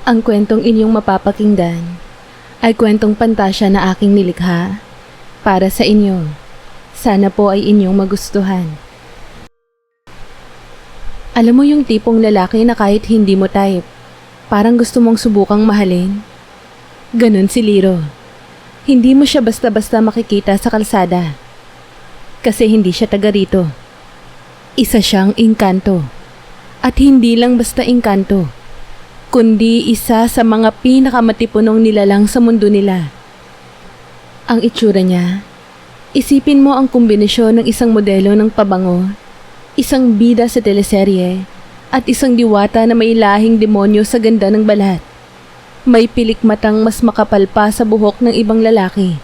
Ang kwentong inyong mapapakinggan ay kwentong pantasya na aking nilikha para sa inyo. Sana po ay inyong magustuhan. Alam mo yung tipong lalaki na kahit hindi mo type, parang gusto mong subukang mahalin? Ganon si Liro. Hindi mo siya basta-basta makikita sa kalsada. Kasi hindi siya taga rito. Isa siyang engkanto. At hindi lang basta engkanto, kundi isa sa mga pinakamatipunong nilalang sa mundo nila. Ang itsura niya, isipin mo ang kombinasyon ng isang modelo ng pabango, isang bida sa teleserye, at isang diwata na may lahing demonyo sa ganda ng balat. May pilik matang mas makapal pa sa buhok ng ibang lalaki,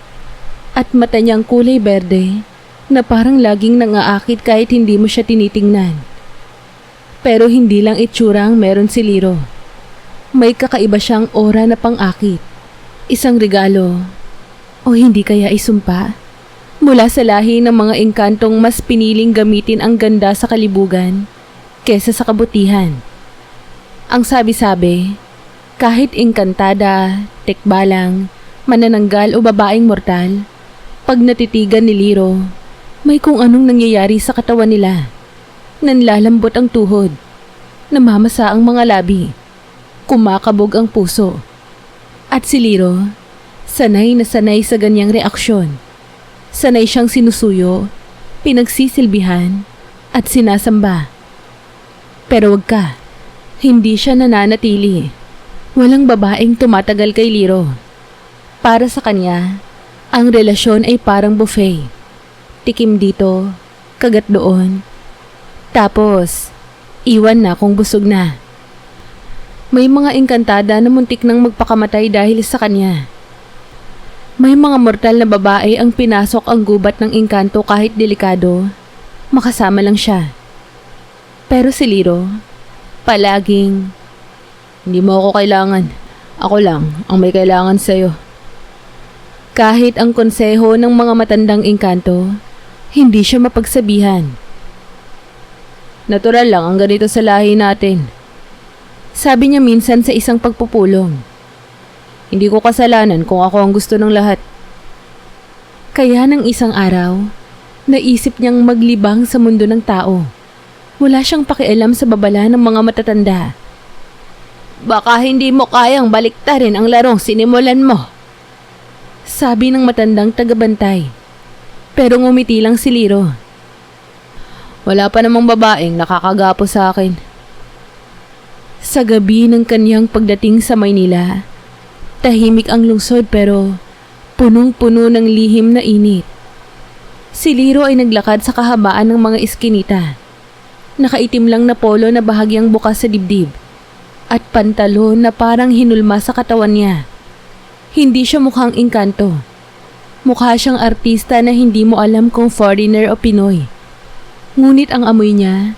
at mata niyang kulay berde na parang laging nangaakit kahit hindi mo siya tinitingnan. Pero hindi lang itsura ang meron si Liro. May kakaiba siyang aura na pang-akit. Isang regalo, o hindi kaya isumpa, mula sa lahi ng mga engkantong mas piniling gamitin ang ganda sa kalibugan kesa sa kabutihan. Ang sabi-sabi, kahit engkantada, tekbalang, manananggal o babaeng mortal, pag natitigan ni Liro, may kung anong nangyayari sa katawan nila. Nanlalambot ang tuhod, namamasa ang mga labi, kumakabog ang puso. At si Liro, sanay na sanay sa ganyang reaksyon. Sanay siyang sinusuyo, pinagsisilbihan, at sinasamba. Pero wag ka, hindi siya nananatili. Walang babaeng tumatagal kay Liro. Para sa kanya, ang relasyon ay parang buffet. Tikim dito, kagat doon. Tapos, iwan na kung busog na. May mga engkantada na muntik nang magpakamatay dahil sa kanya. May mga mortal na babae ang pinasok ang gubat ng engkanto kahit delikado, makasama lang siya. Pero si Liro, palaging, hindi mo ako kailangan, ako lang ang may kailangan sa'yo. Kahit ang konseho ng mga matandang engkanto, hindi siya mapagsabihan. Natural lang ang ganito sa lahi natin. Sabi niya minsan sa isang pagpupulong. Hindi ko kasalanan kung ako ang gusto ng lahat. Kaya ng isang araw, naisip niyang maglibang sa mundo ng tao. Wala siyang pakialam sa babala ng mga matatanda. Baka hindi mo kayang baliktarin ang larong sinimulan mo, sabi ng matandang tagabantay. Pero ngumiti lang si Liro. Wala pa namang babaeng nakakagapo sa akin. Sa gabi ng kanyang pagdating sa Maynila, tahimik ang lungsod pero punong-puno ng lihim na init. Si Liro ay naglakad sa kahabaan ng mga iskinita. Nakaitim lang na polo na bahagyang bukas sa dibdib at pantalon na parang hinulma sa katawan niya. Hindi siya mukhang engkanto. Mukha siyang artista na hindi mo alam kung foreigner o Pinoy. Ngunit ang amoy niya,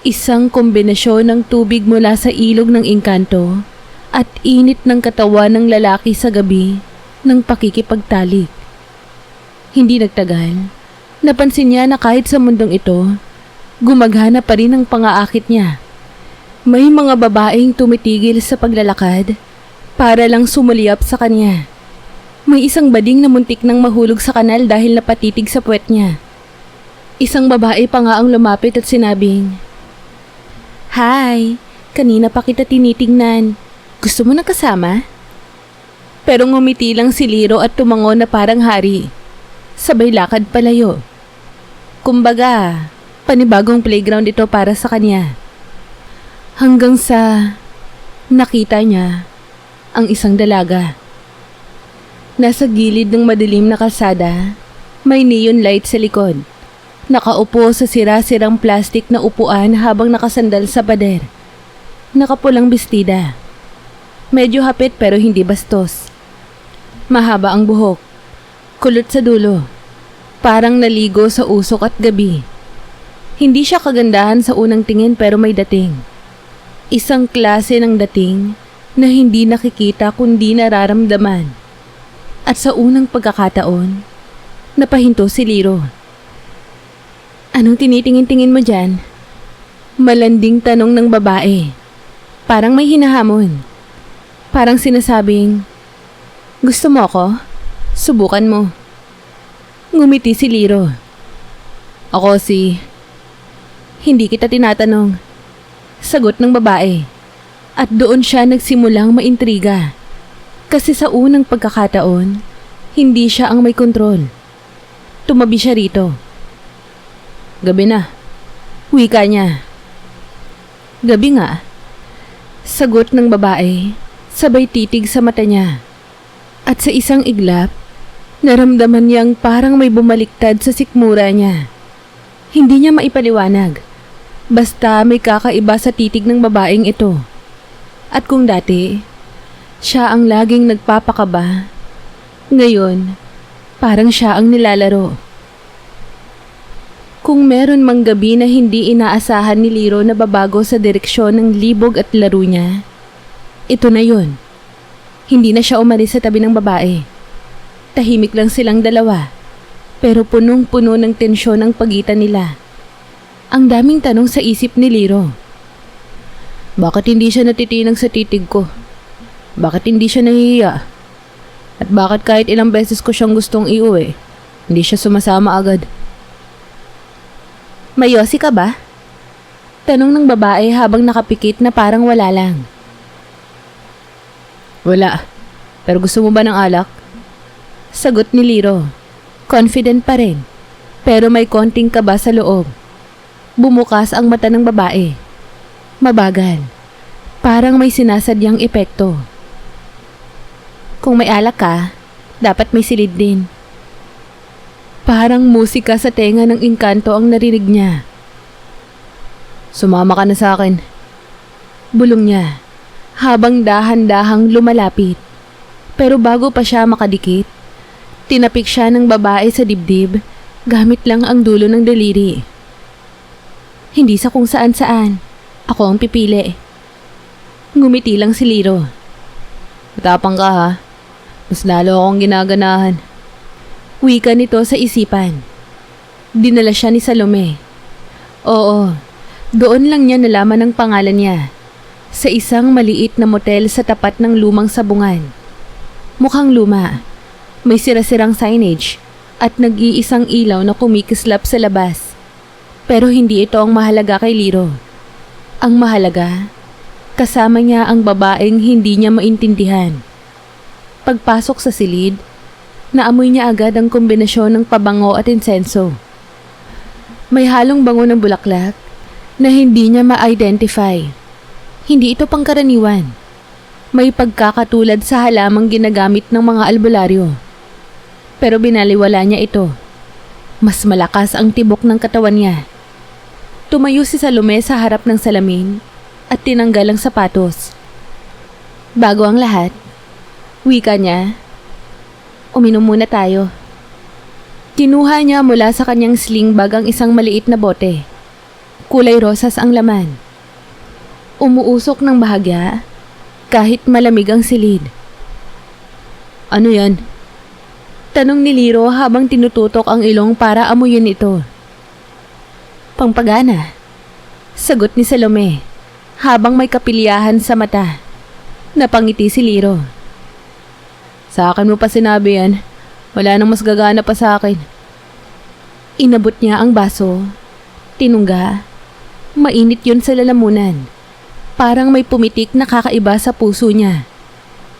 isang kombinasyon ng tubig mula sa ilog ng engkanto at init ng katawan ng lalaki sa gabi ng pakikipagtalik. Hindi nagtagal, napansin niya na kahit sa mundong ito, gumagana pa rin ang pangaakit niya. May mga babaeng tumitigil sa paglalakad para lang sumuliyap sa kanya. May isang bading na muntik nang mahulog sa kanal dahil napatitig sa puwet niya. Isang babae pa nga ang lumapit at sinabing, "Hi, kanina pa kita tinitingnan. Gusto mo na kasama?" Pero ngumiti lang si Liro at tumango na parang hari. Sabay lakad palayo. Kumbaga, panibagong playground ito para sa kanya. Hanggang sa nakita niya ang isang dalaga. Nasa gilid ng madilim na kalsada, may neon light sa likod. Nakaupo sa sira-sirang plastik na upuan habang nakasandal sa pader. Nakapulang bestida. Medyo hapit pero hindi bastos. Mahaba ang buhok. Kulot sa dulo. Parang naligo sa usok at gabi. Hindi siya kagandahan sa unang tingin pero may dating. Isang klase ng dating na hindi nakikita kundi nararamdaman. At sa unang pagkakataon, napahinto si Liro. "Anong tinitingin-tingin mo dyan?" Malanding tanong ng babae. Parang may hinahamon. Parang sinasabing, gusto mo ako? Subukan mo. Ngumiti si Liro. Ako si... Hindi kita tinatanong. Sagot ng babae. At doon siya nagsimulang maintriga. Kasi sa unang pagkakataon, hindi siya ang may kontrol. Tumabi siya rito. Gabi na. Wika niya. Gabi nga. Sagot ng babae, sabay titig sa mata niya. At sa isang iglap, naramdaman niyang parang may bumaliktad sa sikmura niya. Hindi niya maipaliwanag. Basta may kakaiba sa titig ng babaeng ito. At kung dati, siya ang laging nagpapakaba, ngayon, parang siya ang nilalaro. Kung meron mang gabi na hindi inaasahan ni Liro na babago sa direksyon ng libog at laro niya, ito na yun. Hindi na siya umalis sa tabi ng babae. Tahimik lang silang dalawa, pero punong-puno ng tensyon ang pagitan nila. Ang daming tanong sa isip ni Liro. Bakit hindi siya natitinag sa titig ko? Bakit hindi siya nahihiya? At bakit kahit ilang beses ko siyang gustong iuwi, hindi siya sumasama agad? Mayosi ka ba? Tanong ng babae habang nakapikit na parang wala lang. Wala. Pero gusto mo ba ng alak? Sagot ni Liro. Confident pa rin. Pero may konting kaba sa loob. Bumukas ang mata ng babae. Mabagal. Parang may sinasadyang epekto. Kung may alak ka, dapat may silid din. Parang musika sa tenga ng engkanto ang narinig niya. Sumama ka na sa akin. Bulong niya, habang dahan-dahang lumalapit. Pero bago pa siya makadikit, tinapik siya ng babae sa dibdib gamit lang ang dulo ng daliri. Hindi sa kung saan-saan, ako ang pipili. Ngumiti lang si Liro. Matapang ka ha, mas lalo akong ginaganahan. Wika nito sa isipan. Dinala siya ni Salome. Oo, doon lang niya nalaman ang pangalan niya. Sa isang maliit na motel sa tapat ng lumang sabungan. Mukhang luma. May sira-sirang signage at nag-iisang ilaw na kumikislap sa labas. Pero hindi ito ang mahalaga kay Liro. Ang mahalaga, kasama niya ang babaeng hindi niya maintindihan. Pagpasok sa silid, naamoy niya agad ang kombinasyon ng pabango at insenso. May halong bango ng bulaklak na hindi niya ma-identify. Hindi ito pangkaraniwan. May pagkakatulad sa halamang ginagamit ng mga albularyo. Pero binaliwala niya ito. Mas malakas ang tibok ng katawan niya. Tumayo si Salome sa harap ng salamin at tinanggal ang sapatos. Bago ang lahat, wika niya, uminom muna tayo. Kinuha niya mula sa kanyang sling bag ang isang maliit na bote. Kulay rosas ang laman. Umuusok ng bahagya kahit malamig ang silid. Ano yan? Tanong ni Liro habang tinututok ang ilong para amuyin ito. Pangpagana. Sagot ni Salome habang may kapilyahan sa mata. Napangiti si Liro. Sa akin mo pa sinabi yan. Wala nang mas gagana pa sa akin. Inabot niya ang baso. Tinungga. Mainit yun sa lalamunan. Parang may pumitik na kakaiba sa puso niya.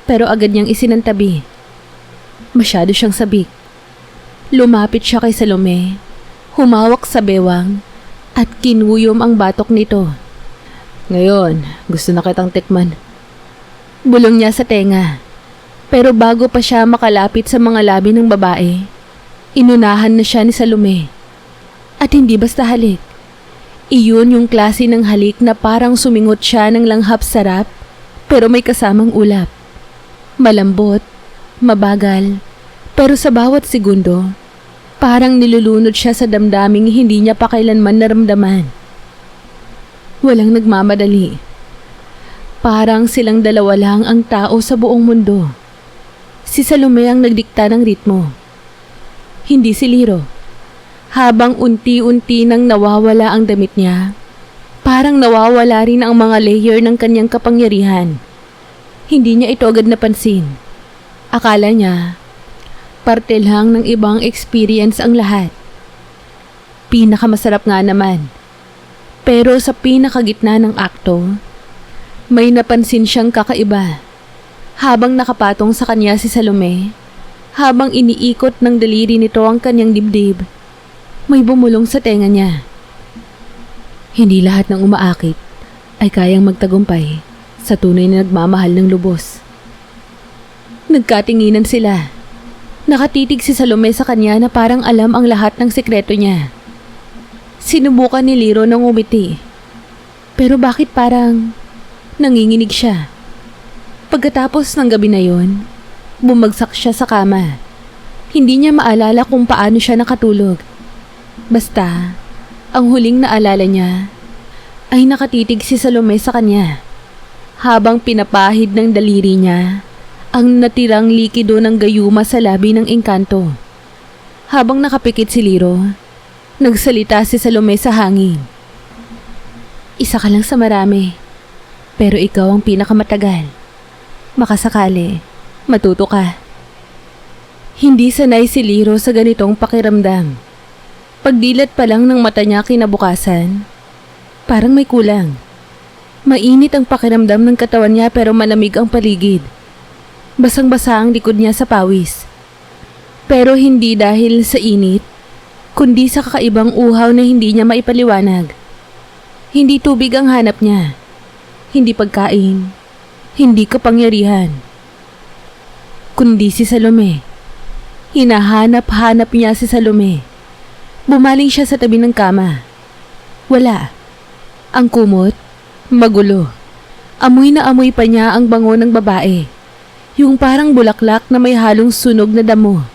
Pero agad niyang isinantabi. Masyado siyang sabik. Lumapit siya kay Salome. Humawak sa bewang at kinuyom ang batok nito. Ngayon, gusto na kitang tikman. Bulong niya sa tenga. Pero bago pa siya makalapit sa mga labi ng babae, inunahan na siya ni Salome. At hindi basta halik. Iyon yung klase ng halik na parang sumingot siya ng langhap sarap pero may kasamang ulap. Malambot, mabagal, pero sa bawat segundo, parang nilulunod siya sa damdaming hindi niya pa kailanman naramdaman. Walang nagmamadali. Parang silang dalawa lang ang tao sa buong mundo. Si Salome ang nagdikta ng ritmo. Hindi si Liro. Habang unti-unti nang nawawala ang damit niya, parang nawawala rin ang mga layer ng kanyang kapangyarihan. Hindi niya ito agad napansin. Akala niya, parte lang ng ibang experience ang lahat. Pinakamasarap nga naman. Pero sa pinakagitna ng akto, may napansin siyang kakaiba. Habang nakapatong sa kanya si Salome, habang iniikot ng daliri nito ang kanyang dibdib, may bumulong sa tenga niya. Hindi lahat ng umaakit ay kayang magtagumpay sa tunay na nagmamahal ng lubos. Nagkatinginan sila. Nakatitig si Salome sa kanya na parang alam ang lahat ng sikreto niya. Sinubukan ni Liro ng umiti. Pero bakit parang nanginginig siya? Pagkatapos ng gabi na yon, bumagsak siya sa kama. Hindi niya maalala kung paano siya nakatulog. Basta, ang huling naalala niya ay nakatitig si Salome sa kanya. Habang pinapahid ng daliri niya ang natirang likido ng gayuma sa labi ng engkanto. Habang nakapikit si Liro, nagsalita si Salome sa hangin. Isa ka lang sa marami, pero ikaw ang pinakamatagal. Makasakali, matuto ka. Hindi sanay si Liro sa ganitong pakiramdam. Pagdilat pa lang ng mata niya kinabukasan, parang may kulang. Mainit ang pakiramdam ng katawan niya pero malamig ang paligid. Basang-basa ang likod niya sa pawis. Pero hindi dahil sa init, kundi sa kakaibang uhaw na hindi niya maipaliwanag. Hindi tubig ang hanap niya. Hindi pagkain. Hindi kapangyarihan. Kundi si Salome. Hinahanap-hanap niya si Salome. Bumaling siya sa tabi ng kama. Wala. Ang kumot, magulo. Amoy na amoy pa niya ang bango ng babae. Yung parang bulaklak na may halong sunog na damo.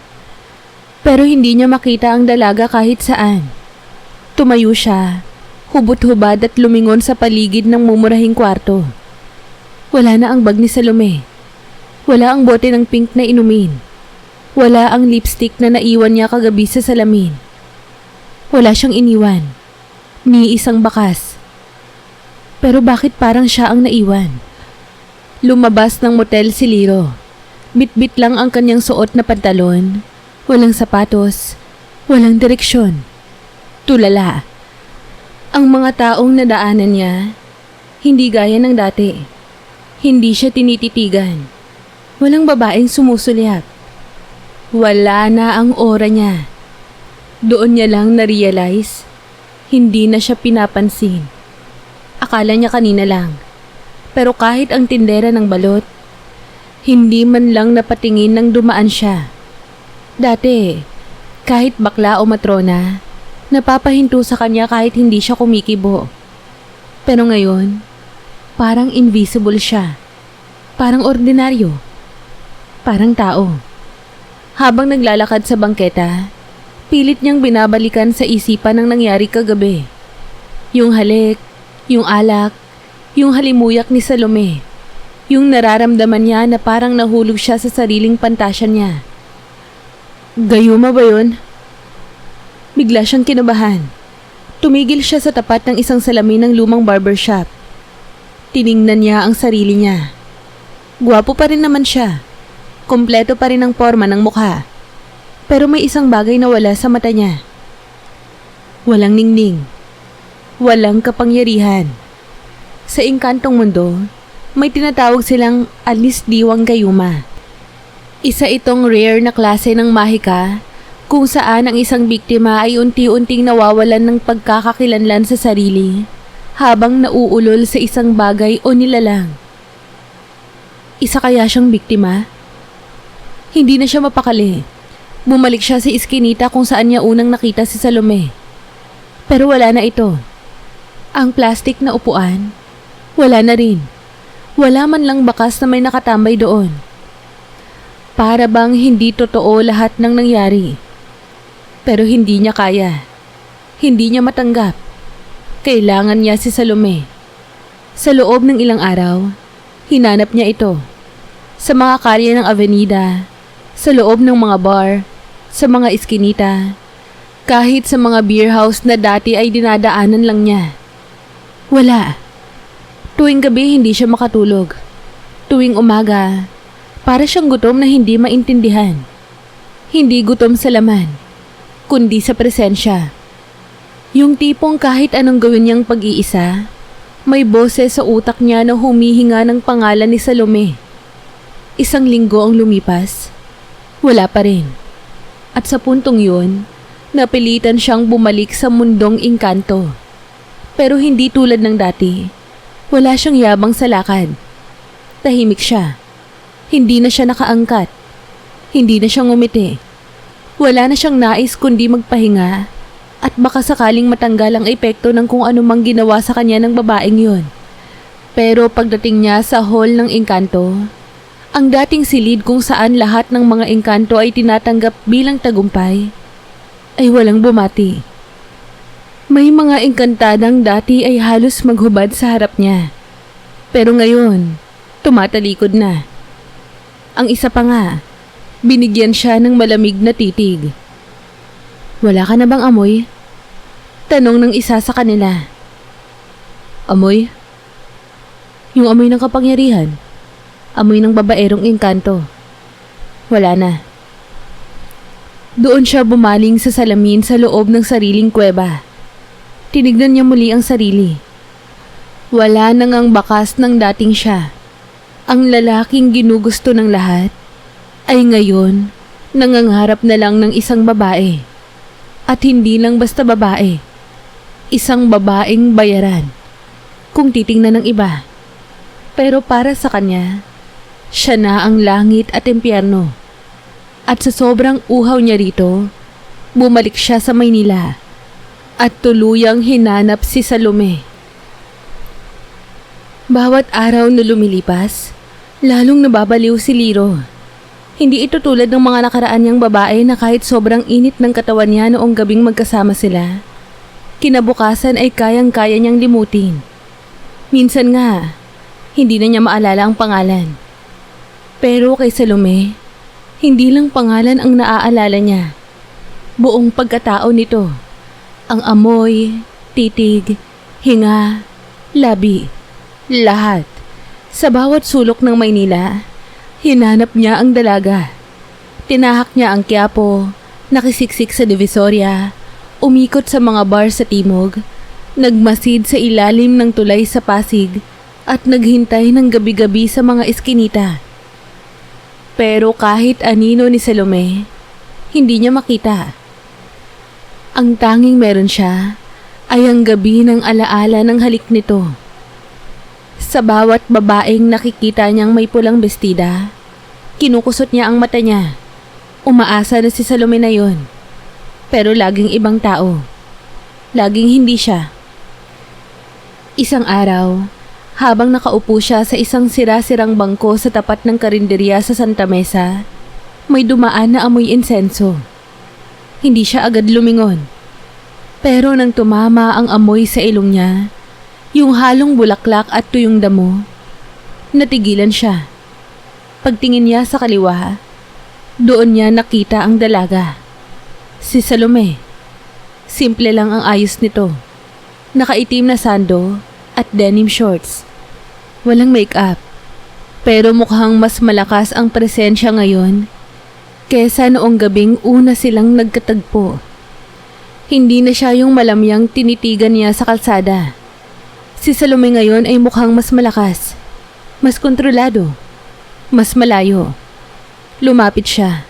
Pero hindi niya makita ang dalaga kahit saan. Tumayo siya, hubot-hubad at lumingon sa paligid ng mumurahing kwarto. Wala na ang bag ni Salome. Wala ang bote ng pink na inumin. Wala ang lipstick na naiwan niya kagabi sa salamin. Wala siyang iniwan. Ni isang bakas. Pero bakit parang siya ang naiwan? Lumabas ng motel si Liro. Bit-bit lang ang kanyang suot na pantalon. Walang sapatos. Walang direksyon. Tulala. Ang mga taong nadaanan niya, hindi gaya ng dati. Hindi siya tinititigan. Walang babaeng sumusulyap. Wala na ang aura niya. Doon niya lang na-realize, hindi na siya pinapansin. Akala niya kanina lang. Pero kahit ang tindera ng balot, hindi man lang napatingin nang dumaan siya. Dati, kahit bakla o matrona, napapahinto sa kanya kahit hindi siya kumikibo. Pero ngayon, parang invisible siya. Parang ordinaryo. Parang tao. Habang naglalakad sa bangketa, pilit niyang binabalikan sa isipan ang nangyari kagabi. Yung halik, yung alak, yung halimuyak ni Salome. Yung nararamdaman niya na parang nahulog siya sa sariling pantasya niya. Gayuma ba yun? Bigla siyang kinabahan. Tumigil siya sa tapat ng isang salamin ng lumang barbershop. Tiningnan niya ang sarili niya. Gwapo pa rin naman siya. Kompleto pa rin ang forma ng mukha. Pero may isang bagay na wala sa mata niya. Walang ningning. Walang kapangyarihan. Sa engkantong mundo, may tinatawag silang alis diwang gayuma. Isa itong rare na klase ng mahika kung saan ang isang biktima ay unti-unting nawawalan ng pagkakakilanlan sa sarili habang nauulol sa isang bagay o nilalang. Isa kaya siyang biktima? Hindi na siya mapakali. Bumalik siya sa iskinita kung saan niya unang nakita si Salome. Pero wala na ito. Ang plastic na upuan, wala na rin. Wala man lang bakas na may nakatambay doon. Para bang hindi totoo lahat ng nangyari. Pero hindi niya kaya. Hindi niya matanggap. Kailangan niya si Salome. Sa loob ng ilang araw, hinanap niya ito. Sa mga kalye ng avenida, sa loob ng mga bar, sa mga iskinita, kahit sa mga beer house na dati ay dinadaanan lang niya. Wala. Tuwing gabi hindi siya makatulog. Tuwing umaga, para siyang gutom na hindi maintindihan. Hindi gutom sa laman, kundi sa presensya. Yung tipong kahit anong gawin niyang pag-iisa, may boses sa utak niya na humihinga ng pangalan ni Salome. Isang linggo ang lumipas, wala pa rin. At sa puntong yun, napilitan siyang bumalik sa mundong engkanto. Pero hindi tulad ng dati, wala siyang yabang sa lakad. Tahimik siya. Hindi na siya nakaangkat. Hindi na siya ngumiti. Wala na siyang nais kundi magpahinga at baka sakaling matanggal ang epekto ng kung anumang ginawa sa kanya ng babaeng yun. Pero pagdating niya sa hall ng engkanto, ang dating silid kung saan lahat ng mga engkanto ay tinatanggap bilang tagumpay, ay walang bumati. May mga engkantadang dati ay halos maghubad sa harap niya. Pero ngayon, tumatalikod na. Ang isa pa nga, binigyan siya ng malamig na titig. Wala ka na bang amoy? Tanong ng isa sa kanila. Amoy? Yung amoy ng kapangyarihan. Amoy ng babaerong engkanto. Wala na. Doon siya bumaling sa salamin sa loob ng sariling kuweba. Tinignan niya muli ang sarili. Wala nang ang bakas ng dating siya. Ang lalaking ginugusto ng lahat ay ngayon nangangarap na lang ng isang babae. At hindi lang basta babae. Isang babaeng bayaran kung titingnan ng iba. Pero para sa kanya, siya na ang langit at impyerno. At sa sobrang uhaw niya rito, bumalik siya sa Maynila at tuluyang hinanap si Salome. Bawat araw na lumilipas, lalong nababaliw si Liro. Hindi ito tulad ng mga nakaraan niyang babae na kahit sobrang init ng katawan niya noong gabing magkasama sila, kinabukasan ay kayang-kaya niyang limutin. Minsan nga, hindi na niya maalala ang pangalan. Pero kay Salome, hindi lang pangalan ang naaalala niya. Buong pagkatao nito. Ang amoy, titig, hinga, labi, lahat. Sa bawat sulok ng Maynila, hinanap niya ang dalaga. Tinahak niya ang Quiapo, nakisiksik sa Divisoria, umikot sa mga bar sa Timog, nagmasid sa ilalim ng tulay sa Pasig, at naghintay ng gabi-gabi sa mga eskinita. Pero kahit anino ni Salome, hindi niya makita. Ang tanging meron siya ay ang gabi ng alaala ng halik nito. Sa bawat babaeng nakikita niyang may pulang bestida, kinukusot niya ang mata niya. Umaasa na si Salome na yon. Pero laging ibang tao. Laging hindi siya. Isang araw, habang nakaupo siya sa isang sira-sirang bangko sa tapat ng karinderya sa Santa Mesa, may dumaan na amoy insenso. Hindi siya agad lumingon. Pero nang tumama ang amoy sa ilong niya, yung halong bulaklak at tuyong damo, natigilan siya. Pagtingin niya sa kaliwa, doon niya nakita ang dalaga. Si Salome. Simple lang ang ayos nito. Nakaitim na sando at denim shorts. Walang make-up. Pero mukhang mas malakas ang presensya ngayon kesa noong gabing una silang nagkatagpo. Hindi na siya yung malamyang tinitigan niya sa kalsada. Si Salome ngayon ay mukhang mas malakas, mas kontrolado, mas malayo. Lumapit siya.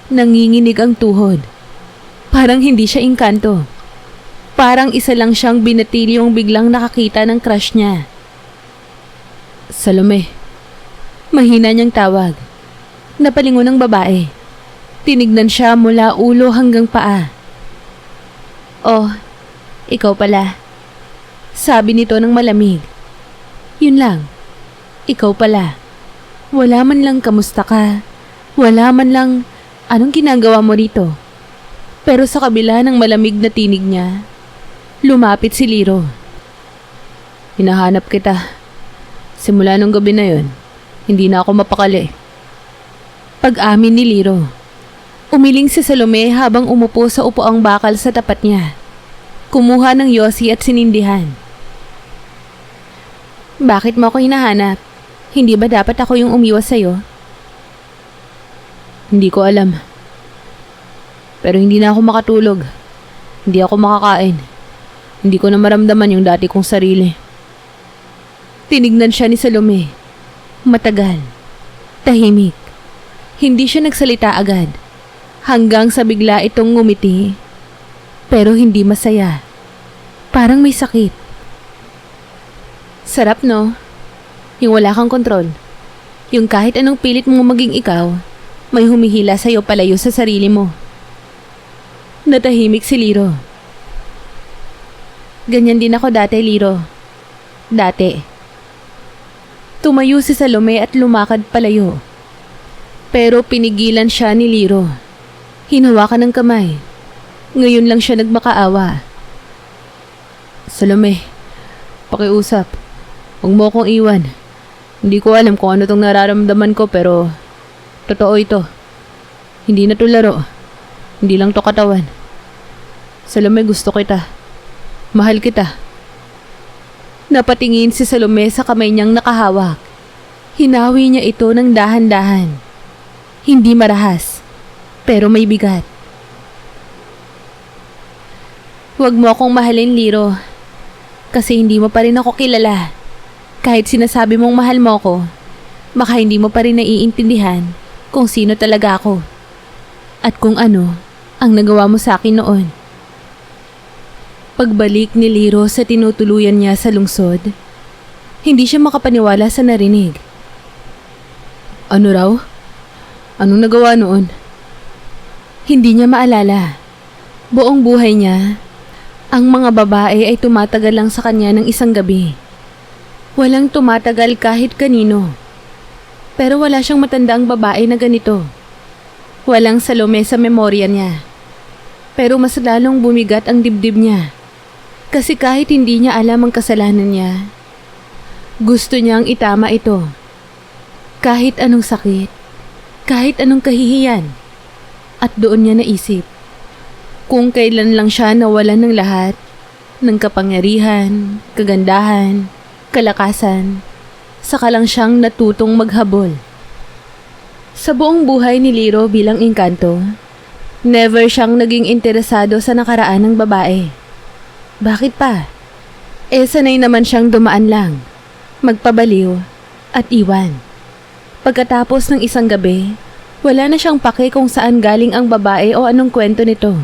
Nanginginig ang tuhod. Parang hindi siya engkanto. Parang isa lang siyang binatilyong biglang nakakita ng crush niya. Salome. Mahina niyang tawag. Napalingon ng babae. Tinignan siya mula ulo hanggang paa. Oh, ikaw pala. Sabi nito ng malamig. Yun lang. Ikaw pala. Wala man lang kamusta ka. Wala man lang anong ginagawa mo rito. Pero sa kabila ng malamig na tinig niya, lumapit si Liro. Hinahanap kita. Simula nung gabi na yun, hindi na ako mapakali. Pag-amin ni Liro. Umiling si Salome habang umupo sa upuang bakal sa tapat niya. Kumuha ng yosi at sinindihan. Bakit mo ako hinahanap? Hindi ba dapat ako yung umiwas sa'yo? Hindi ko alam. Pero hindi na ako makatulog. Hindi ako makakain. Hindi ko na maramdaman yung dati kong sarili. Tinignan siya ni Salome. Matagal. Tahimik. Hindi siya nagsalita agad. Hanggang sa bigla itong ngumiti. Pero hindi masaya. Parang may sakit. Sarap, no? Yung wala kang kontrol. Yung kahit anong pilit mong maging ikaw, may humihila sa'yo palayo sa sarili mo. Natahimik si Liro. Ganyan din ako dati, Liro. Dati. Tumayo si Salome at lumakad palayo. Pero pinigilan siya ni Liro. Hinawakan ng kamay. Ngayon lang siya nagmakaawa. Salome, pakiusap. Huwag mo akong iwan. Hindi ko alam kung ano tong nararamdaman ko pero totoo ito. Hindi na to laro. Hindi lang to katawan. Salome, gusto kita. Mahal kita. Napatingin si Salome sa kamay niyang nakahawak. Hinawi niya ito ng dahan-dahan. Hindi marahas, pero may bigat. Huwag mo akong mahalin, Liro. Kasi hindi mo pa rin ako kilala. Kahit sinasabi mong mahal mo ako, baka hindi mo pa rin naiintindihan kung sino talaga ako. At kung ano ang nagawa mo sa akin noon. Pagbalik ni Liro sa tinutuluyan niya sa lungsod, hindi siya makapaniwala sa narinig. Ano raw? Anong nagawa noon? Hindi niya maalala. Buong buhay niya, ang mga babae ay tumatagal lang sa kanya ng isang gabi. Walang tumatagal kahit kanino. Pero wala siyang matandaang babae na ganito. Walang Salome sa memorya niya. Pero mas lalong bumigat ang dibdib niya. Kasi kahit hindi niya alam ang kasalanan niya, gusto niyang itama ito. Kahit anong sakit, kahit anong kahihiyan. At doon niya naisip, kung kailan lang siya nawalan ng lahat, ng kapangyarihan, kagandahan, kalakasan, saka lang siyang natutong maghabol. Sa buong buhay ni Liro bilang engkanto, never siyang naging interesado sa nakaraan ng babae. Bakit pa? Sanay naman siyang dumaan lang, magpabaliw at iwan. Pagkatapos ng isang gabi, wala na siyang pake kung saan galing ang babae o anong kwento nito.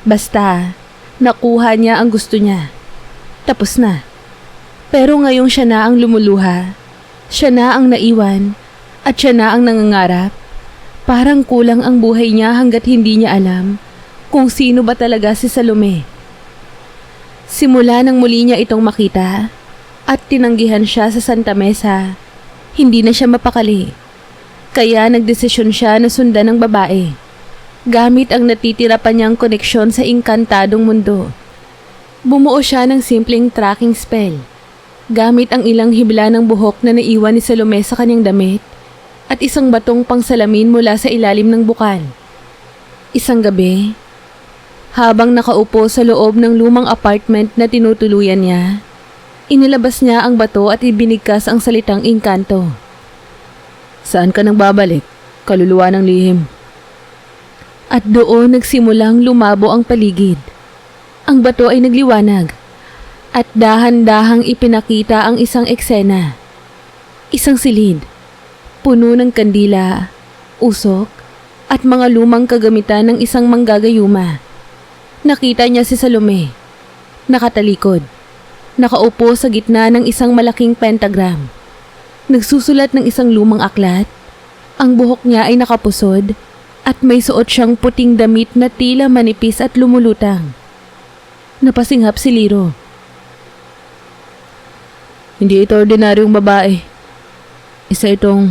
Basta, nakuha niya ang gusto niya. Tapos na. Pero ngayong siya na ang lumuluha, siya na ang naiwan, at siya na ang nangangarap. Parang kulang ang buhay niya hanggat hindi niya alam kung sino ba talaga si Salome. Simula nang muli niya itong makita at tinanggihan siya sa Santa Mesa, hindi na siya mapakali. Kaya nagdesisyon siya na sundan ng babae. Gamit ang natitira pa niyang koneksyon sa engkantadong mundo. Bumuo siya ng simpleng tracking spell. Gamit ang ilang hibla ng buhok na naiwan ni Salome sa kanyang damit at isang batong pangsalamin mula sa ilalim ng bukal. Isang gabi, habang nakaupo sa loob ng lumang apartment na tinutuluyan niya, inilabas niya ang bato at ibinigkas ang salitang engkanto. Saan ka nang babalik, kaluluwa ng lihim? At doon nagsimulang lumabo ang paligid. Ang bato ay nagliwanag at dahan-dahang ipinakita ang isang eksena. Isang silid, puno ng kandila, usok, at mga lumang kagamitan ng isang manggagayuma. Nakita niya si Salome, nakatalikod, nakaupo sa gitna ng isang malaking pentagram. Nagsusulat ng isang lumang aklat. Ang buhok niya ay nakapusod at may suot siyang puting damit na tila manipis at lumulutang. Napasinghap si Liro. Hindi ito ordinaryong babae. Isa itong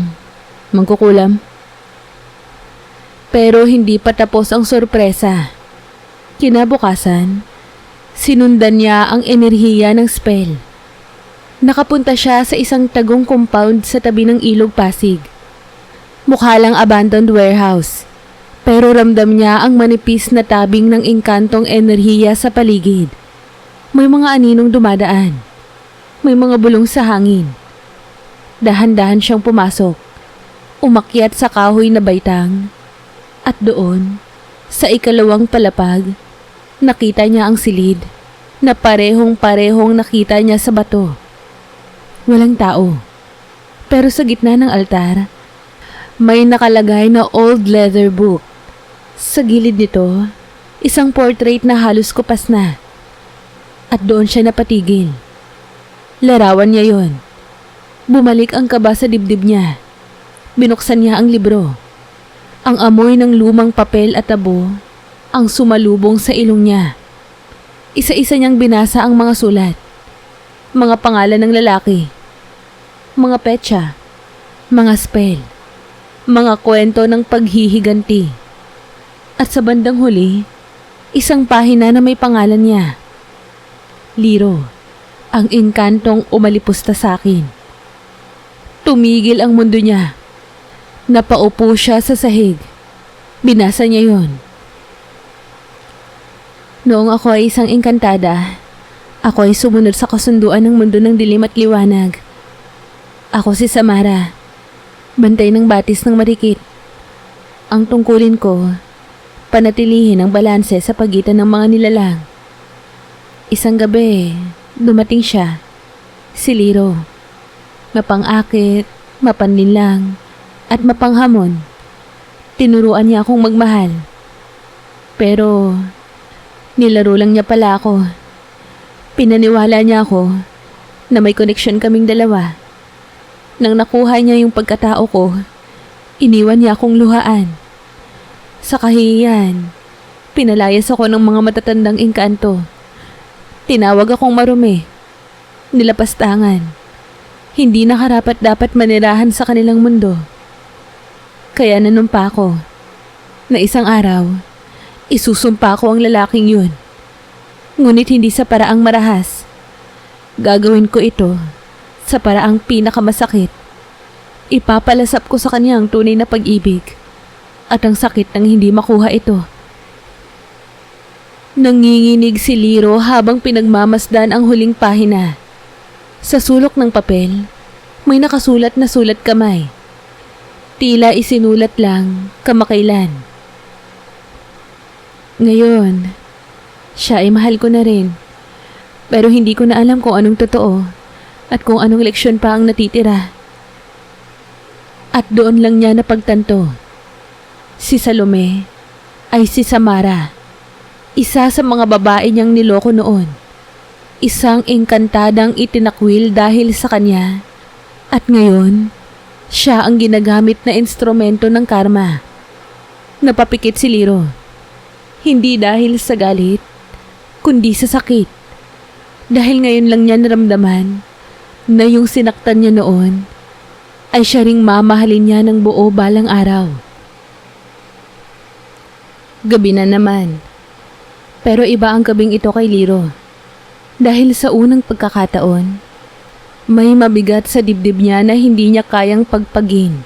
mangkukulam. Pero hindi pa tapos ang sorpresa. Kinabukasan, sinundan niya ang enerhiya ng spell. Nakapunta siya sa isang tagong compound sa tabi ng Ilog Pasig. Mukha lang abandoned warehouse, pero ramdam niya ang manipis na tabing ng engkantong enerhiya sa paligid. May mga aninong dumadaan. May mga bulong sa hangin. Dahan-dahan siyang pumasok, umakyat sa kahoy na baitang, at doon, sa ikalawang palapag, nakita niya ang silid na parehong-parehong nakita niya sa bato. Walang tao, pero sa gitna ng altar, may nakalagay na old leather book. Sa gilid nito, isang portrait na halos kupas na. At doon siya napatigil. Larawan niya yon. Bumalik ang kaba sa dibdib niya. Binuksan niya ang libro. Ang amoy ng lumang papel at tabo ang sumalubong sa ilong niya. Isa-isa niyang binasa ang mga sulat. Mga pangalan ng lalaki. Mga petsa. Mga spell. Mga kwento ng paghihiganti. At sa bandang huli, isang pahina na may pangalan niya. Liro, ang engkantong umalipusta sa akin. Tumigil ang mundo niya. Napaupo siya sa sahig. Binasa niya yon. Noong ako ay isang engkantada, ako ay sumunod sa kasunduan ng mundo ng dilim at liwanag. Ako si Samara, bantay ng batis ng marikit. Ang tungkulin ko, panatilihin ang balanse sa pagitan ng mga nilalang. Isang gabi, dumating siya, si Liro. Mapang-akit, mapanlinlang, at mapanghamon. Tinuruan niya akong magmahal. Pero, nilaro lang niya pala ako. Pinaniwala niya ako na may koneksyon kaming dalawa. Nang nakuha niya yung pagkatao ko, iniwan niya akong luhaan. Sa kahihiyan, pinalayas ako ng mga matatandang engkanto. Tinawag akong marumi. Nilapastangan. Hindi na karapat-dapat manirahan sa kanilang mundo. Kaya nanumpa ko na isang araw, isusumpa ko ang lalaking yun. Ngunit hindi sa paraang marahas. Gagawin ko ito sa paraang pinakamasakit. Ipapalasap ko sa kanya ang tunay na pag-ibig at ang sakit ng hindi makuha ito. Nanginginig si Liro habang pinagmamasdan ang huling pahina. Sa sulok ng papel, may nakasulat na sulat kamay. Tila isinulat lang, kamakailan. Ngayon, siya ay mahal ko na rin. Pero hindi ko na alam kung anong totoo at kung anong leksyon pa ang natitira. At doon lang niya napagtanto. Si Salome ay si Samara. Isa sa mga babae niyang niloko noon. Isang engkantadang itinakwil dahil sa kanya. At ngayon, siya ang ginagamit na instrumento ng karma. Napapikit si Liro. Hindi dahil sa galit, kundi sa sakit. Dahil ngayon lang niya naramdaman na yung sinaktan niya noon ay siya ring mamahalin niya ng buo balang araw. Gabi na naman. Pero iba ang gabing ito kay Liro. Dahil sa unang pagkakataon, may mabigat sa dibdib niya na hindi niya kayang pagpagin.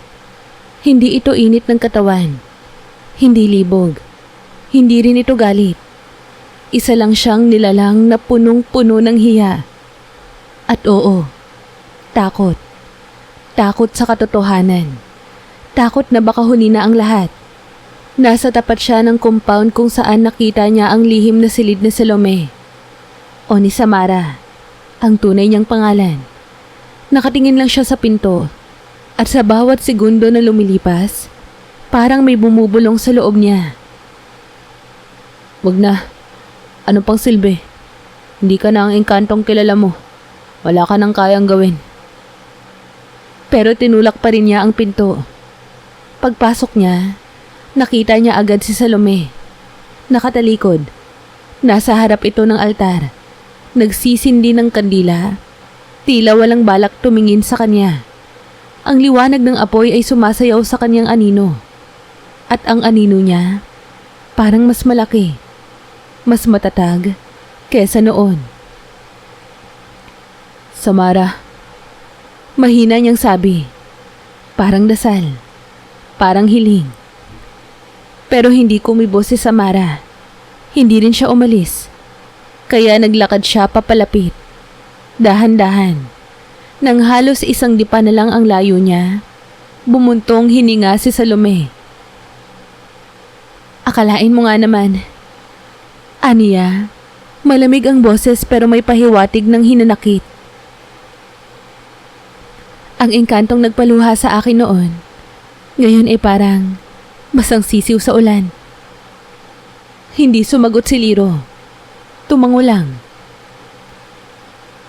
Hindi ito init ng katawan. Hindi libog. Hindi rin ito galit. Isa lang siyang nilalang na punong-puno ng hiya. At oo, takot. Takot sa katotohanan. Takot na baka huni na ang lahat. Nasa tapat siya ng compound kung saan nakita niya ang lihim na silid na Salome. O ni Samara, ang tunay niyang pangalan. Nakatingin lang siya sa pinto at sa bawat segundo na lumilipas, parang may bumubulong sa loob niya. Wag na. Ano pang silbi? Hindi ka na ang engkantong kilala mo. Wala ka nang kayang gawin. Pero tinulak pa rin niya ang pinto. Pagpasok niya, nakita niya agad si Salome. Nakatalikod. Nasa harap ito ng altar. Nagsisindi ng kandila. Tila walang balak tumingin sa kanya. Ang liwanag ng apoy ay sumasayaw sa kanyang anino. At ang anino niya, parang mas malaki. Mas matatag kesa noon. Samara. Mahina niyang sabi. Parang dasal. Parang hiling. Pero hindi kumibo si Samara. Hindi rin siya umalis. Kaya naglakad siya papalapit. Dahan-dahan. Nang halos isang dipa na lang ang layo niya, bumuntong hininga si Salome. Akalain mo nga naman. Aniya, malamig ang boses pero may pahiwatig ng hinanakit. Ang engkantong nagpaluha sa akin noon, ngayon ay parang basang sisiw sa ulan. Hindi sumagot si Liro. Tumango lang.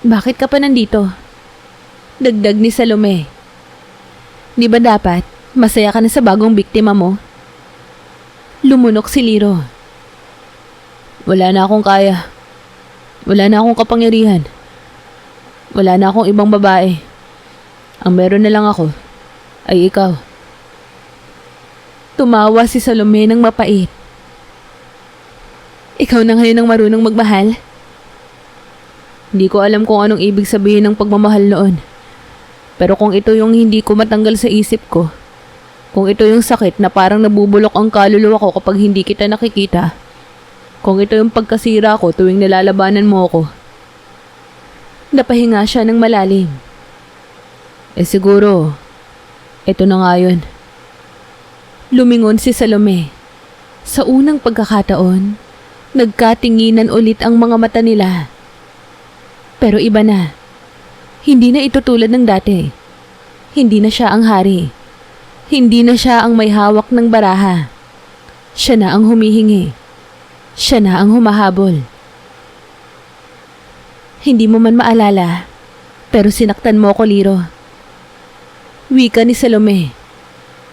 Bakit ka pa nandito? Dagdag ni Salome. Di ba dapat masaya ka na sa bagong biktima mo? Lumunok si Liro. Wala na akong kaya. Wala na akong kapangyarihan. Wala na akong ibang babae. Ang meron na lang ako ay ikaw. Tumawa si Salome ng mapait. Ikaw na ngayon ang marunong magmahal? Hindi ko alam kung anong ibig sabihin ng pagmamahal noon. Pero kung ito yung hindi ko matanggal sa isip ko, kung ito yung sakit na parang nabubulok ang kaluluwa ko kapag hindi kita nakikita, kung ito yung pagkasira ko tuwing nilalabanan mo ako. Napahinga siya ng malalim. Siguro, ito na nga yun. Lumingon si Salome. Sa unang pagkakataon, nagkatinginan ulit ang mga mata nila. Pero iba na. Hindi na ito tulad ng dati. Hindi na siya ang hari. Hindi na siya ang may hawak ng baraha. Siya na ang humihingi. Siya na ang humahabol. Hindi mo man maalala, pero sinaktan mo ko, Liro. Wika ni Salome.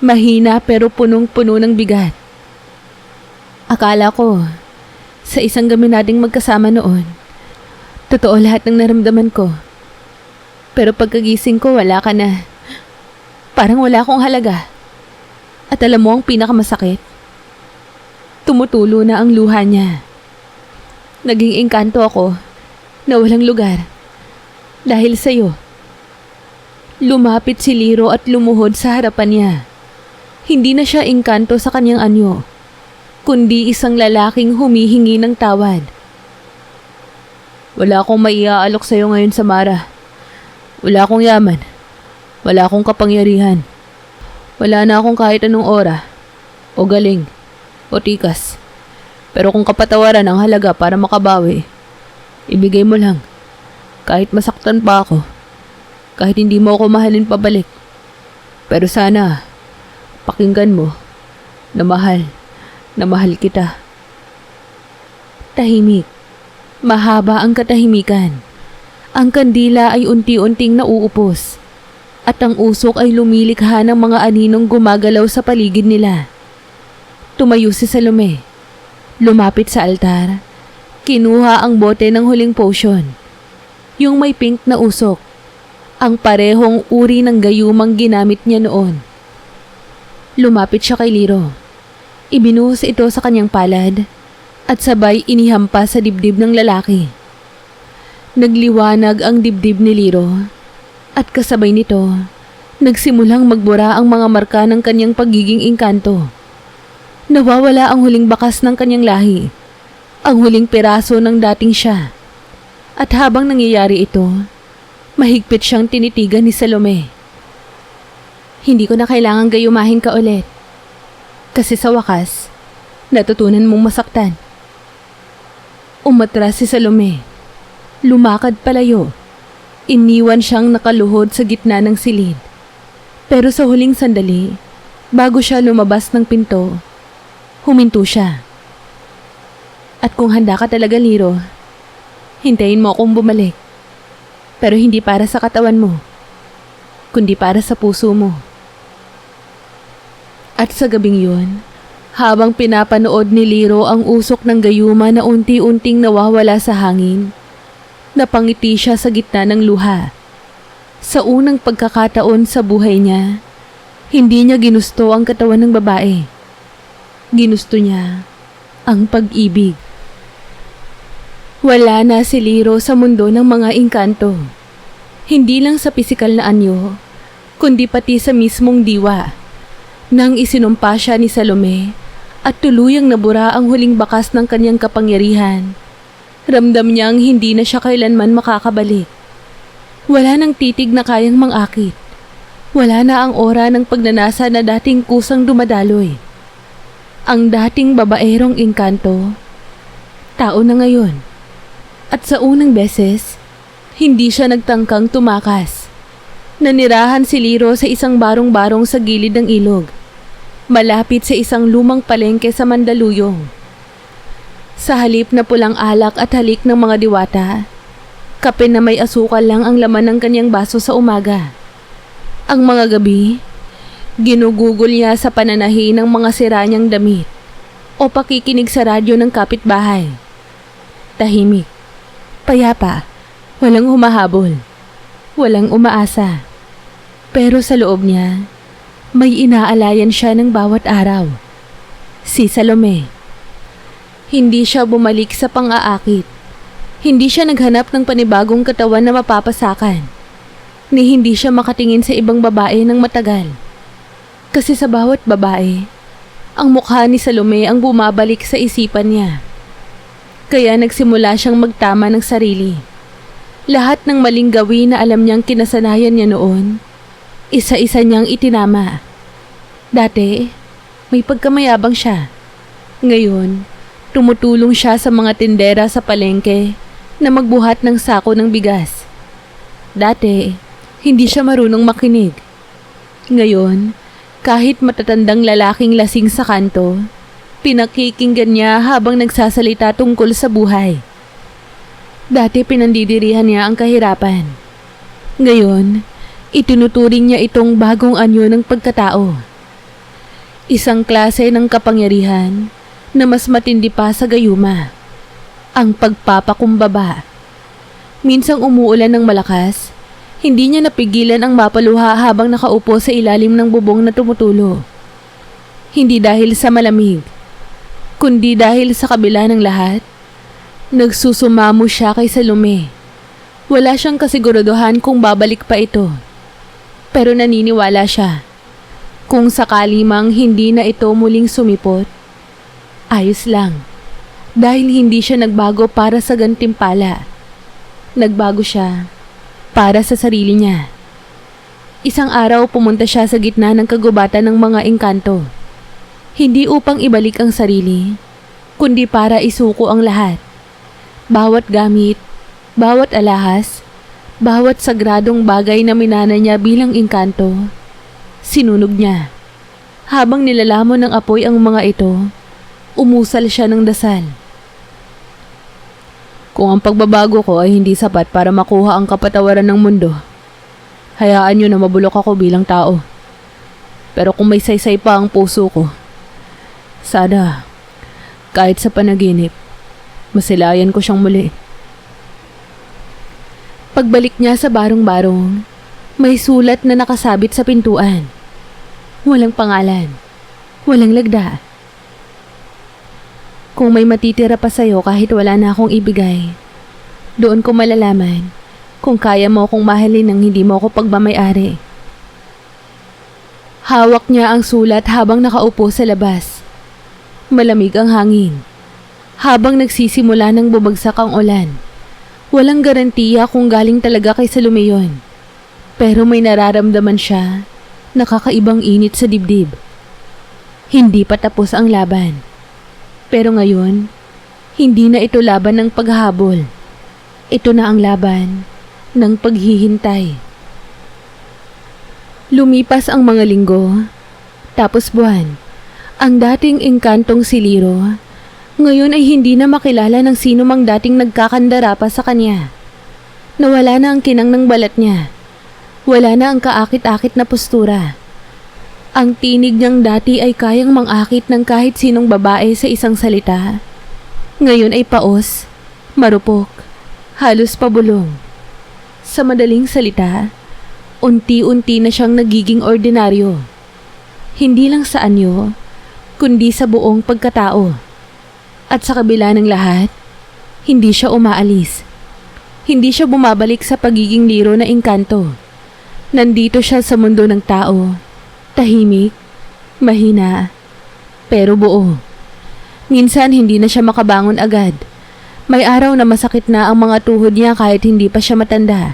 Mahina pero punong-puno ng bigat. Akala ko, sa isang gabi nating magkasama noon, totoo lahat ng naramdaman ko. Pero pagkagising ko, wala ka na. Parang wala akong halaga. At alam mo ang pinakamasakit? Tumutulo na ang luha niya. Naging engkanto ako na walang lugar. Dahil sa'yo. Lumapit si Liro at lumuhod sa harapan niya. Hindi na siya engkanto sa kanyang anyo, kundi isang lalaking humihingi ng tawad. Wala akong maiaalok sa'yo ngayon, Samara. Wala akong yaman. Wala akong kapangyarihan. Wala na akong kahit anong ora, o galing, o tikas. Pero kung kapatawaran ang halaga para makabawi, ibigay mo lang. Kahit masaktan pa ako. Kahit hindi mo ako mahalin pabalik. Pero sana, pakinggan mo na mahal kita. Tahimik. Mahaba ang katahimikan. Ang kandila ay unti-unting nauupos. At ang usok ay lumilikha ng mga aninong gumagalaw sa paligid nila. Tumayo si Salome. Lumapit sa altar. Kinuha ang bote ng huling potion. Yung may pink na usok. Ang parehong uri ng gayumang ginamit niya noon. Lumapit siya kay Liro. Ibinuhos ito sa kanyang palad at sabay inihampas sa dibdib ng lalaki. Nagliwanag ang dibdib ni Liro at kasabay nito, nagsimulang magbura ang mga marka ng kanyang pagiging engkanto. Nawawala ang huling bakas ng kanyang lahi, ang huling piraso ng dating siya. At habang nangyayari ito, mahigpit siyang tinitigan ni Salome. Hindi ko na kailangang gayumahin ka ulit. Kasi sa wakas, natutunan mong masaktan. Umatras si Salome. Lumakad palayo. Iniwan siyang nakaluhod sa gitna ng silid. Pero sa huling sandali, bago siya lumabas ng pinto, huminto siya. At kung handa ka talaga, Liro, hintayin mo akong bumalik. Pero hindi para sa katawan mo, kundi para sa puso mo. At sa gabing yun, habang pinapanood ni Liro ang usok ng gayuma na unti-unting nawawala sa hangin, napangiti siya sa gitna ng luha. Sa unang pagkakataon sa buhay niya, hindi niya ginusto ang katawan ng babae. Ginusto niya ang pag-ibig. Wala na si Liro sa mundo ng mga engkanto. Hindi lang sa pisikal na anyo, kundi pati sa mismong diwa. Nang isinumpa siya ni Salome at tuluyang nabura ang huling bakas ng kanyang kapangyarihan, ramdam niyang hindi na siya kailanman makakabalik. Wala nang titig na kayang mangakit. Wala na ang aura ng pagnanasa na dating kusang dumadaloy. Ang dating babaerong engkanto, tao na ngayon. At sa unang beses, hindi siya nagtangkang tumakas. Nanirahan si Liro sa isang barong-barong sa gilid ng ilog, malapit sa isang lumang palengke sa Mandaluyong. Sa halip na pulang alak at halik ng mga diwata, kape na may asukal lang ang laman ng kanyang baso sa umaga. Ang mga gabi, ginugugol niya sa pananahi ng mga sira niyang damit o pakikinig sa radyo ng kapitbahay. Tahimik, payapa, walang humahabol, walang umaasa. Pero sa loob niya, may inaalayan siya ng bawat araw. Si Salome. Hindi siya bumalik sa pang-aakit. Hindi siya naghanap ng panibagong katawan na mapapasakan. Ni hindi siya makatingin sa ibang babae ng matagal. Kasi sa bawat babae, ang mukha ni Salome ang bumabalik sa isipan niya. Kaya nagsimula siyang magtama ng sarili. Lahat ng maling gawin na alam niyang kinasanayan niya noon, isa-isa niyang itinama. Dati, may pagkamayabang siya. Ngayon, tumutulong siya sa mga tindera sa palengke na magbuhat ng sako ng bigas. Dati, hindi siya marunong makinig. Ngayon, kahit matatandang lalaking lasing sa kanto, pinakikinggan niya habang nagsasalita tungkol sa buhay. Dati pinandidirihan niya ang kahirapan. Ngayon, itinuturing niya itong bagong anyo ng pagkatao. Isang klase ng kapangyarihan na mas matindi pa sa gayuma. Ang pagpapakumbaba. Minsang umuulan ng malakas, hindi niya napigilan ang mapaluha habang nakaupo sa ilalim ng bubong na tumutulo. Hindi dahil sa malamig, kundi dahil sa kabila ng lahat, nagsusumamo siya kay Salome. Wala siyang kasiguraduhan kung babalik pa ito. Pero naniniwala siya. Kung sakali mang hindi na ito muling sumipot, ayos lang. Dahil hindi siya nagbago para sa gantimpala. Nagbago siya para sa sarili niya. Isang araw pumunta siya sa gitna ng kagubatan ng mga engkanto. Hindi upang ibalik ang sarili, kundi para isuko ang lahat. Bawat gamit, bawat alahas, bawat sagradong bagay na minana niya bilang engkanto, sinunog niya. Habang nilalamon ng apoy ang mga ito, umusal siya ng dasal. Kung ang pagbabago ko ay hindi sapat para makuha ang kapatawaran ng mundo, hayaan niyo na mabulok ako bilang tao. Pero kung may saysay pa ang puso ko, sana, kahit sa panaginip, masilayan ko siyang muli. Pagbalik niya sa barong-barong, may sulat na nakasabit sa pintuan. Walang pangalan, walang lagda. Kung may matitira pa sa'yo kahit wala na akong ibigay, doon ko malalaman kung kaya mo akong mahalin nang hindi mo ako pagmamayari. Hawak niya ang sulat habang nakaupo sa labas. Malamig ang hangin. Habang nagsisimula ng bumagsak ang ulan, walang garantiya kung galing talaga kay Salome yun. Pero may nararamdaman siya, nakakaibang init sa dibdib. Hindi pa tapos ang laban. Pero ngayon, hindi na ito laban ng paghahabol. Ito na ang laban ng paghihintay. Lumipas ang mga linggo, tapos buwan. Ang dating engkantong si Liro, ngayon ay hindi na makilala ng sino mang dating nagkakandara pa sa kanya. Nawala na ang kinang ng balat niya. Wala na ang kaakit-akit na postura. Ang tinig niyang dati ay kayang mangakit ng kahit sinong babae sa isang salita. Ngayon ay paos, marupok, halos pabulong. Sa madaling salita, unti-unti na siyang nagiging ordinaryo. Hindi lang sa anyo, kundi sa buong pagkatao. At sa kabila ng lahat, hindi siya umaalis. Hindi siya bumabalik sa pagiging Liro na engkanto. Nandito siya sa mundo ng tao. Tahimik, mahina, pero buo. Minsan hindi na siya makabangon agad. May araw na masakit na ang mga tuhod niya kahit hindi pa siya matanda.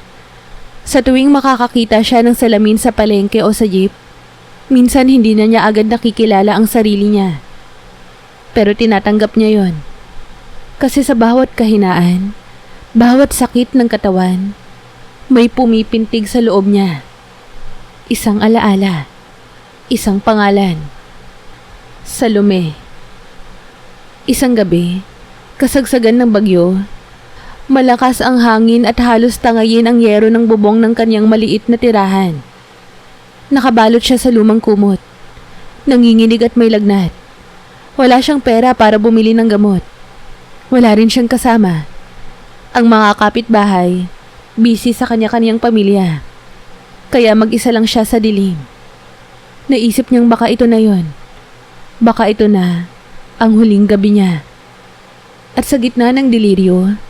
Sa tuwing makakakita siya ng salamin sa palengke o sa jeep, minsan hindi na niya agad nakikilala ang sarili niya. Pero tinatanggap niya yon. Kasi sa bawat kahinaan, bawat sakit ng katawan, may pumipintig sa loob niya. Isang alaala, isang pangalan. Salome. Isang gabi, kasagsagan ng bagyo, malakas ang hangin at halos tangayin ang yero ng bubong ng kanyang maliit na tirahan. Nakabalot siya sa lumang kumot, nanginginig at may lagnat. Wala siyang pera para bumili ng gamot. Wala rin siyang kasama. Ang mga kapitbahay, busy sa kanya-kanyang pamilya. Kaya mag-isa lang siya sa dilim. Naisip niyang baka ito na yon. Baka ito na ang huling gabi niya. At sa gitna ng deliryo,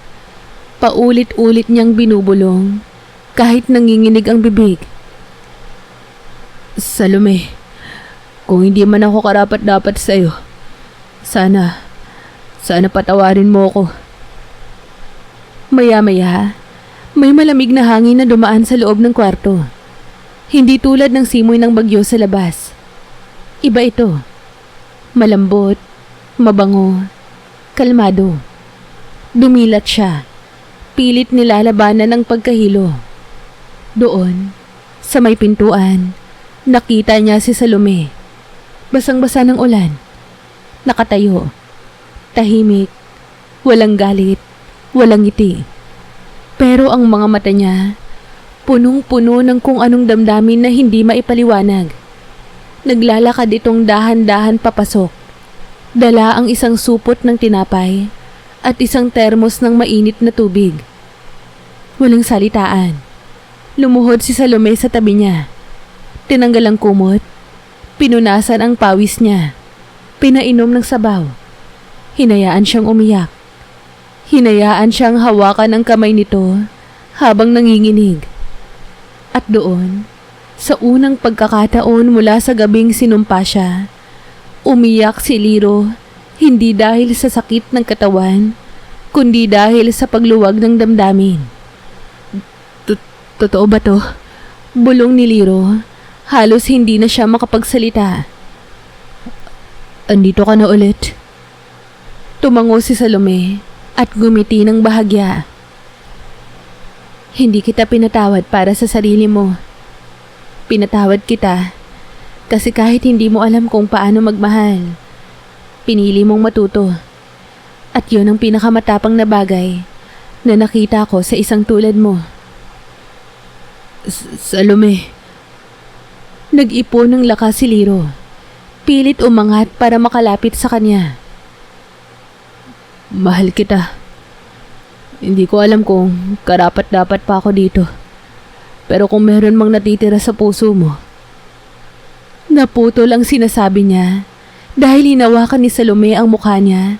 paulit-ulit niyang binubulong kahit nanginginig ang bibig. Salome, kung hindi man ako karapat-dapat sa'yo, sana patawarin mo ako. Maya-maya, may malamig na hangin na dumaan sa loob ng kwarto. Hindi tulad ng simoy ng bagyo sa labas. Iba ito. Malambot, mabango, kalmado. Dumilat siya. Pilit nilalabanan ang pagkahilo. Doon, sa may pintuan, nakita niya si Salome. Basang-basa ng ulan. Nakatayo. Tahimik. Walang galit. Walang ngiti. Pero ang mga mata niya, punong-puno ng kung anong damdamin na hindi maipaliwanag. Naglalakad itong dahan-dahan papasok. Dala ang isang supot ng tinapay at isang termos ng mainit na tubig. Walang salitaan. Lumuhod si Salome sa tabi niya. Tinanggal ang kumot. Pinunasan ang pawis niya. Pinainom ng sabaw. Hinayaan siyang umiyak. Hinayaan siyang hawakan ang kamay nito habang nanginginig. At doon, sa unang pagkakataon mula sa gabing sinumpa siya, umiyak si Liro hindi dahil sa sakit ng katawan, kundi dahil sa pagluwag ng damdamin. Totoo ba to? Bulong ni Liro. Halos hindi na siya makapagsalita. Andito ka na ulit. Tumango si Salome at gumiti ng bahagya. Hindi kita pinatawad para sa sarili mo. Pinatawad kita kasi kahit hindi mo alam kung paano magmahal, pinili mong matuto. At yun ang pinakamatapang na bagay na nakita ko sa isang tulad mo. Salome. Nag-ipon ng lakas si Liro. Pilit umangat para makalapit sa kanya. Mahal kita. Hindi ko alam kung karapat-dapat pa ako dito. Pero kung meron mang natitira sa puso mo. Naputol ang sinasabi niya dahil hinawakan ni Salome ang mukha niya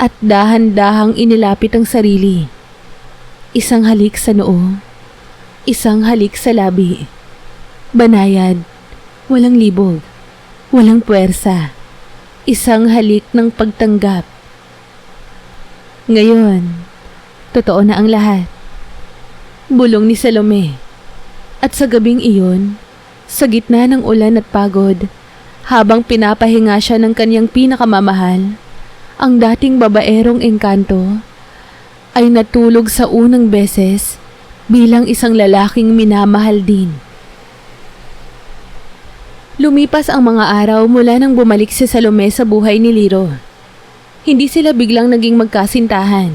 at dahan-dahang inilapit ang sarili. Isang halik sa noo. Isang halik sa labi. Banayad. Walang libog. Walang puwersa. Isang halik ng pagtanggap. Ngayon, totoo na ang lahat. Bulong ni Salome. At sa gabing iyon, sa gitna ng ulan at pagod, habang pinapahinga siya ng kanyang pinakamamahal, ang dating babaerong engkanto ay natulog sa unang beses bilang isang lalaking minamahal din. Lumipas ang mga araw mula nang bumalik si Salome sa buhay ni Liro. Hindi sila biglang naging magkasintahan.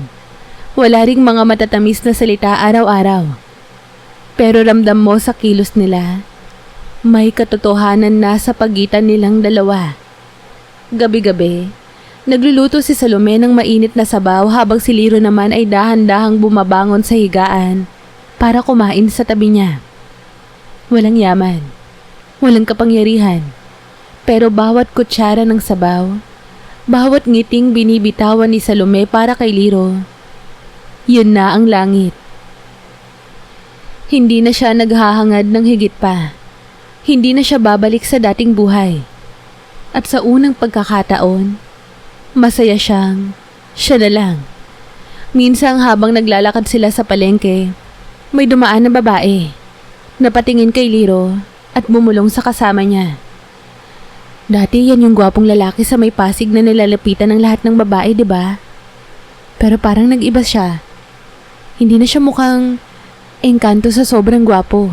Wala ring mga matatamis na salita araw-araw. Pero ramdam mo sa kilos nila, may katotohanan na sa pagitan nilang dalawa. Gabi-gabi, nagluluto si Salome ng mainit na sabaw habang si Liro naman ay dahan-dahang bumabangon sa higaan para kumain sa tabi niya. Walang yaman. Walang kapangyarihan. Pero bawat kutsara ng sabaw, bawat ngiting binibitawan ni Salome para kay Liro, yun na ang langit. Hindi na siya naghahangad ng higit pa. Hindi na siya babalik sa dating buhay. At sa unang pagkakataon, masaya siyang siya na lang. Minsan habang naglalakad sila sa palengke, may dumaan na babae. Napatingin kay Liro at bumulong sa kasama niya. Dati yan yung gwapong lalaki sa may Pasig na nilalapitan ng lahat ng babae, di ba? Pero parang nag-iba siya. Hindi na siya mukhang engkanto sa sobrang gwapo.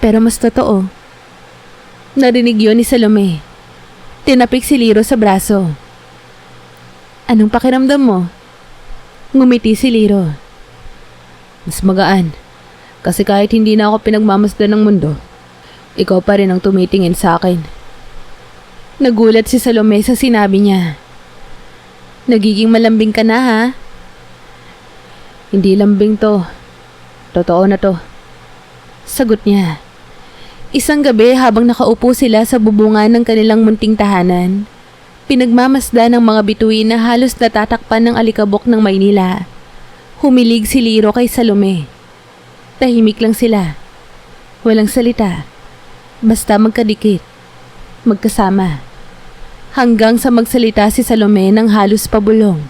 Pero mas totoo. Narinig yun ni Salome. Tinapik si Liro sa braso. Anong pakiramdam mo? Ngumiti si Liro. Mas magaan. Kasi kahit hindi na ako pinagmamasdan ng mundo, ikaw pa rin ang tumitingin sa akin. Nagulat si Salome sa sinabi niya. Nagiging malambing ka na ha? Hindi lambing to. Totoo na to. Sagot niya. Isang gabi habang nakaupo sila sa bubungan ng kanilang munting tahanan, pinagmamasdan ng mga bituin na halos natatakpan ng alikabok ng Maynila. Humilig si Liro kay Salome. Tahimik lang sila. Walang salita. Basta magkadikit. Magkasama. Hanggang sa magsalita si Salome ng halos pabulong.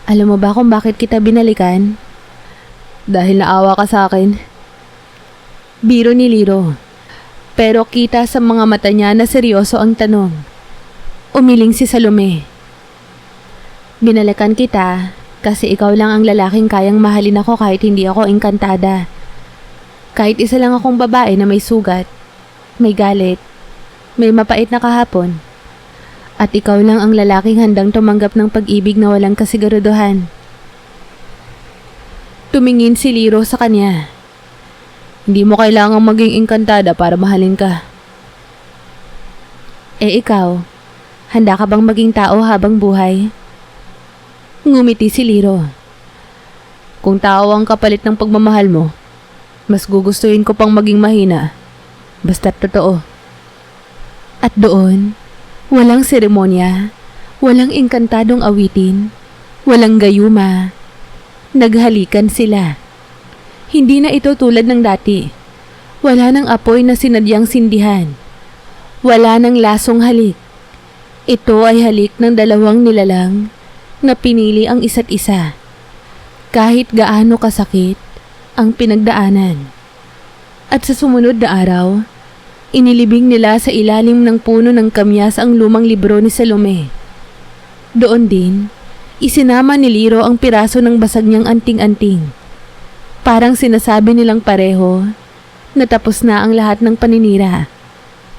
Alam mo ba kung bakit kita binalikan? Dahil naawa ka sa akin. Biro ni Liro. Pero kita sa mga mata niya na seryoso ang tanong. Umiling si Salome. Binalikan kita kasi ikaw lang ang lalaking kayang mahalin ako kahit hindi ako engkantada. Kahit isa lang akong babae na may sugat, may galit, may mapait na kahapon. At ikaw lang ang lalaking handang tumanggap ng pag-ibig na walang kasiguraduhan. Tumingin si Liro sa kanya. Hindi mo kailangang maging engkantada para mahalin ka. Eh ikaw, handa ka bang maging tao habang buhay? Ngumiti si Liro. Kung tao ang kapalit ng pagmamahal mo, mas gugustuhin ko pang maging mahina. Basta't totoo. At doon, walang seremonya, walang engkantadong awitin, walang gayuma. Naghalikan sila. Hindi na ito tulad ng dati. Wala nang apoy na sinadyang sindihan. Wala nang lasong halik. Ito ay halik ng dalawang nilalang na pinili ang isa't isa. Kahit gaano kasakit ang pinagdaanan. At sa sumunod na araw, inilibing nila sa ilalim ng puno ng kamyas ang lumang libro ni Salome. Doon din, isinama ni Liro ang piraso ng basag niyang anting-anting. Parang sinasabi nilang pareho na tapos na ang lahat ng paninira.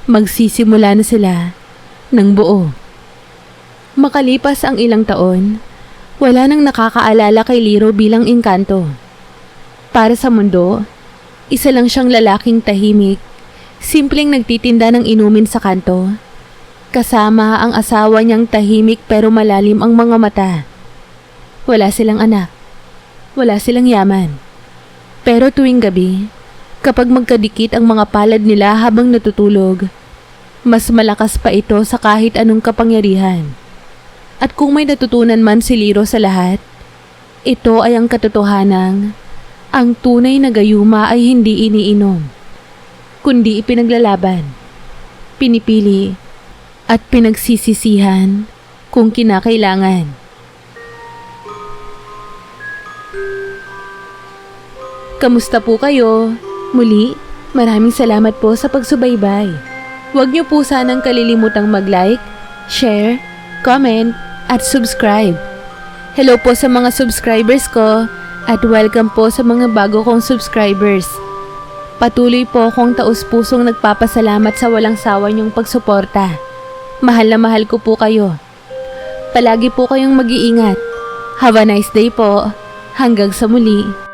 Magsisimula na sila ng buo. Makalipas ang ilang taon, wala nang nakakaalala kay Liro bilang engkanto. Para sa mundo, isa lang siyang lalaking tahimik, simpleng nagtitinda ng inumin sa kanto. Kasama ang asawa niyang tahimik pero malalim ang mga mata. Wala silang anak. Wala silang yaman. Pero tuwing gabi, kapag magkadikit ang mga palad nila habang natutulog, mas malakas pa ito sa kahit anong kapangyarihan. At kung may natutunan man si Liro sa lahat, ito ay ang katotohanang ang tunay na gayuma ay hindi iniinom, kundi ipinaglalaban, pinipili, at pinagsisisihan kung kinakailangan. Kamusta po kayo? Muli, maraming salamat po sa pagsubaybay. Huwag niyo po sanang kalilimutang mag-like, share, comment, at subscribe. Hello po sa mga subscribers ko at welcome po sa mga bago kong subscribers. Patuloy po akong taus-pusong nagpapasalamat sa walang sawa niyong pagsuporta. Mahal na mahal ko po kayo. Palagi po kayong mag-iingat. Have a nice day po. Hanggang sa muli.